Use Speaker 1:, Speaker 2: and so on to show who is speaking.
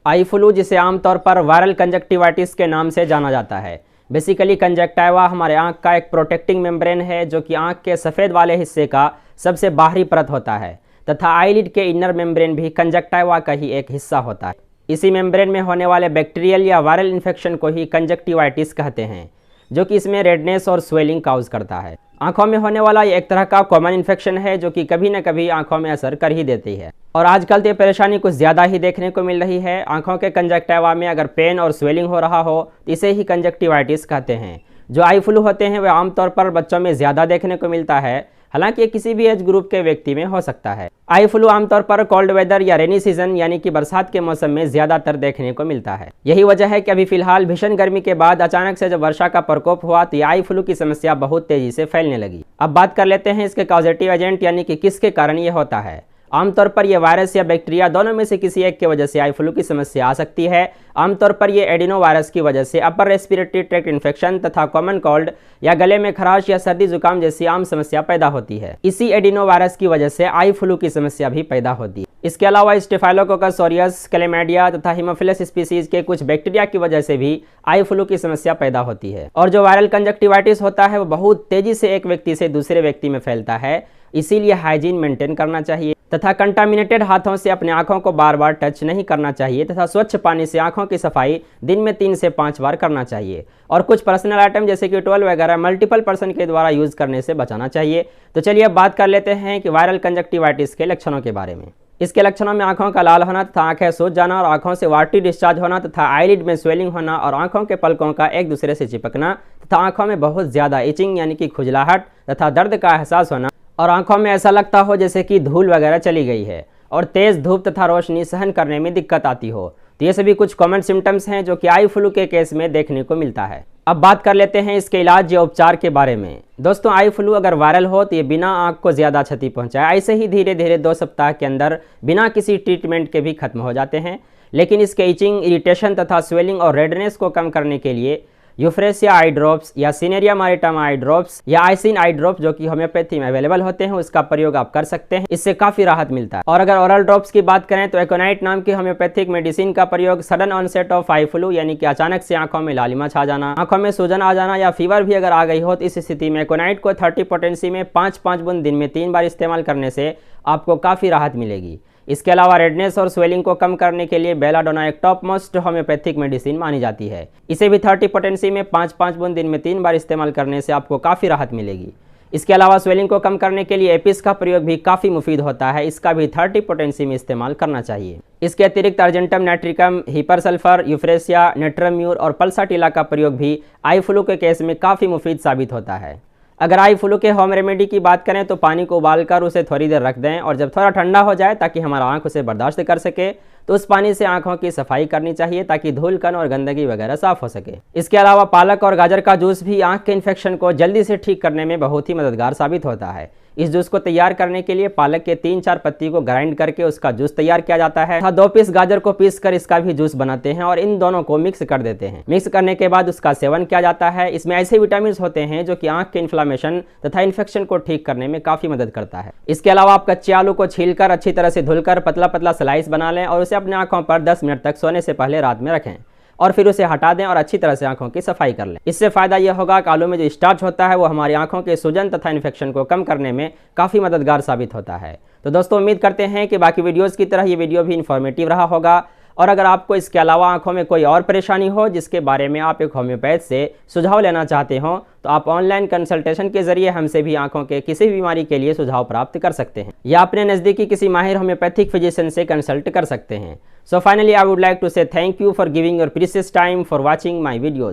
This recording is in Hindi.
Speaker 1: आई फ्लू, जिसे आमतौर पर वायरल कंजक्टिवाइटिस के नाम से जाना जाता है। बेसिकली कंजक्टिवा हमारे आंख का एक प्रोटेक्टिंग मेम्ब्रेन है जो कि आंख के सफ़ेद वाले हिस्से का सबसे बाहरी परत होता है तथा आईलिड के इनर मेम्ब्रेन भी कंजक्टिवा का ही एक हिस्सा होता है। इसी मेम्ब्रेन में होने वाले बैक्टीरियल या वायरल इन्फेक्शन को ही कंजक्टिवाइटिस कहते हैं, जो कि इसमें रेडनेस और स्वेलिंग काउज करता है। आंखों में होने वाला ये एक तरह का कॉमन इन्फेक्शन है जो कि कभी न कभी आंखों में असर कर ही देती है और आजकल तो ये परेशानी कुछ ज़्यादा ही देखने को मिल रही है। आंखों के कंजक्टिवा में अगर पेन और स्वेलिंग हो रहा हो तो इसे ही कंजक्टिवाइटिस कहते हैं। जो आई फ्लू होते हैं वे आमतौर पर बच्चों में ज़्यादा देखने को मिलता है, हालांकि ये किसी भी एज ग्रुप के व्यक्ति में हो सकता है। आई फ्लू आमतौर पर कोल्ड वेदर या रेनी सीजन यानी कि बरसात के मौसम में ज्यादातर देखने को मिलता है। यही वजह है कि अभी फिलहाल भीषण गर्मी के बाद अचानक से जब वर्षा का प्रकोप हुआ तो आई फ्लू की समस्या बहुत तेजी से फैलने लगी। अब बात कर लेते हैं इसके कॉजेटिव एजेंट यानी कि किसके कारण ये होता है। आमतौर पर यह वायरस या बैक्टीरिया दोनों में से किसी एक की वजह से आई फ्लू की समस्या आ सकती है। आमतौर पर यह एडिनो वायरस की वजह से अपर रेस्पिरेटरी ट्रैक्ट इन्फेक्शन तथा कॉमन कोल्ड या गले में खराश या सर्दी जुकाम जैसी आम समस्या पैदा होती है। इसी एडिनो वायरस की वजह से आई फ्लू की समस्या भी पैदा होती है। इसके अलावा स्टेफाइलोकोकस ऑरियस, क्लेमाइडिया तथा हीमोफिलस स्पीसीज के कुछ बैक्टीरिया की वजह से भी आई फ्लू की समस्या पैदा होती है। और जो वायरल कंजक्टिवाइटिस होता है वो बहुत तेजी से एक व्यक्ति से दूसरे व्यक्ति में फैलता है, इसीलिए हाइजीन मेंटेन करना चाहिए तथा कंटामिनेटेड हाथों से अपने आंखों को बार बार टच नहीं करना चाहिए तथा स्वच्छ पानी से आंखों की सफाई दिन में 3 से 5 बार करना चाहिए। और कुछ पर्सनल आइटम जैसे कि टॉवल वगैरह मल्टीपल पर्सन के द्वारा यूज करने से बचाना चाहिए। तो चलिए अब बात कर लेते हैं कि वायरल कंजक्टिवाइटिस के लक्षणों के बारे में। इसके लक्षणों में आंखों का लाल होना तथा आंखें सूज जाना और आंखों से वाटरी डिस्चार्ज होना तथा आईलिड में स्वेलिंग होना और आंखों के पलकों का एक दूसरे से चिपकना तथा आंखों में बहुत ज्यादा इचिंग यानी कि खुजलाहट तथा दर्द का एहसास होना और आंखों में ऐसा लगता हो जैसे कि धूल वगैरह चली गई है और तेज धूप तथा रोशनी सहन करने में दिक्कत आती हो। तो ये सभी कुछ कॉमन सिम्टम्स हैं जो कि आई फ्लू के केस में देखने को मिलता है। अब बात कर लेते हैं इसके इलाज या उपचार के बारे में। दोस्तों, आई फ्लू अगर वायरल हो तो ये बिना आंख को ज़्यादा क्षति पहुंचाए ऐसे ही धीरे धीरे 2 सप्ताह के अंदर बिना किसी ट्रीटमेंट के भी खत्म हो जाते हैं। लेकिन इसके इचिंग, इरिटेशन तथा स्वेलिंग और रेडनेस को कम करने के लिए यूफ्रेसिया आई ड्रॉप्स या सिनेरिया मारिटामा आई ड्रॉप्स या आइसिन आई ड्रॉप्स जो कि होम्योपैथी में अवेलेबल होते हैं उसका प्रयोग आप कर सकते हैं। इससे काफ़ी राहत मिलता है। और अगर ओरल ड्रॉप्स की बात करें तो एकोनाइट नाम की होम्योपैथिक मेडिसिन का प्रयोग sudden onset of eye flu यानी कि अचानक से आंखों में लालिमा छा जाना, आंखों में सूजन आ जाना या फीवर भी अगर आ गई हो तो इस स्थिति में एकोनाइट को 30 पोटेंसी में 5-5 बूंद दिन में 3 बार इस्तेमाल करने से आपको काफ़ी राहत मिलेगी। इसके अलावा रेडनेस और स्वेलिंग को कम करने के लिए बेलाडोना एक टॉप मोस्ट होम्योपैथिक मेडिसिन मानी जाती है। इसे भी 30 पोटेंसी में 5-5 बूंद दिन में 3 बार इस्तेमाल करने से आपको काफ़ी राहत मिलेगी। इसके अलावा स्वेलिंग को कम करने के लिए एपिस का प्रयोग भी काफ़ी मुफीद होता है। इसका भी 30 पोटेंसी में इस्तेमाल करना चाहिए। इसके अतिरिक्त argentum nitricum, hepar sulphur, Euphrasia, natrum mur और पल्साटिला का प्रयोग भी आई फ्लू के केस में काफ़ी मुफीद साबित होता है। अगर आई फ्लू के होम रेमेडी की बात करें तो पानी को उबालकर उसे थोड़ी देर रख दें और जब थोड़ा ठंडा हो जाए ताकि हमारा आंख उसे बर्दाश्त कर सके तो उस पानी से आंखों की सफाई करनी चाहिए ताकि धूल कण और गंदगी वगैरह साफ हो सके। इसके अलावा पालक और गाजर का जूस भी आंख के इन्फेक्शन को जल्दी से ठीक करने में बहुत ही मददगार साबित होता है। इस जूस को तैयार करने के लिए पालक के 3-4 पत्ती को ग्राइंड करके उसका जूस तैयार किया जाता है। 2 पीस गाजर को पीस कर इसका भी जूस बनाते हैं और इन दोनों को मिक्स कर देते हैं। मिक्स करने के बाद उसका सेवन किया जाता है। इसमें ऐसे विटामिन होते हैं जो कि आंख के इन्फ्लामेशन तथा इन्फेक्शन को ठीक करने में काफी मदद करता है। इसके अलावा आप कच्चे आलू को छीलकर अच्छी तरह से धुलकर पतला पतला स्लाइस बना लें और उसे अपने आंखों पर 10 मिनट तक सोने से पहले रात में रखें और फिर उसे हटा दें और अच्छी तरह से आंखों की सफाई कर लें। इससे फायदा यह होगा कि आलू में जो स्टार्च होता है वो हमारी आंखों के सूजन तथा इन्फेक्शन को कम करने में काफ़ी मददगार साबित होता है। तो दोस्तों, उम्मीद करते हैं कि बाकी वीडियोज़ की तरह ये वीडियो भी इन्फॉर्मेटिव रहा होगा। और अगर आपको इसके अलावा आंखों में कोई और परेशानी हो जिसके बारे में आप एक होम्योपैथ से सुझाव लेना चाहते हो तो आप ऑनलाइन कंसल्टेशन के जरिए हमसे भी आंखों के किसी भी बीमारी के लिए सुझाव प्राप्त कर सकते हैं या अपने नज़दीकी किसी माहिर होम्योपैथिक फिजिशियन से कंसल्ट कर सकते हैं। So finally, I would like to say thank you for giving your precious time for watching my videos.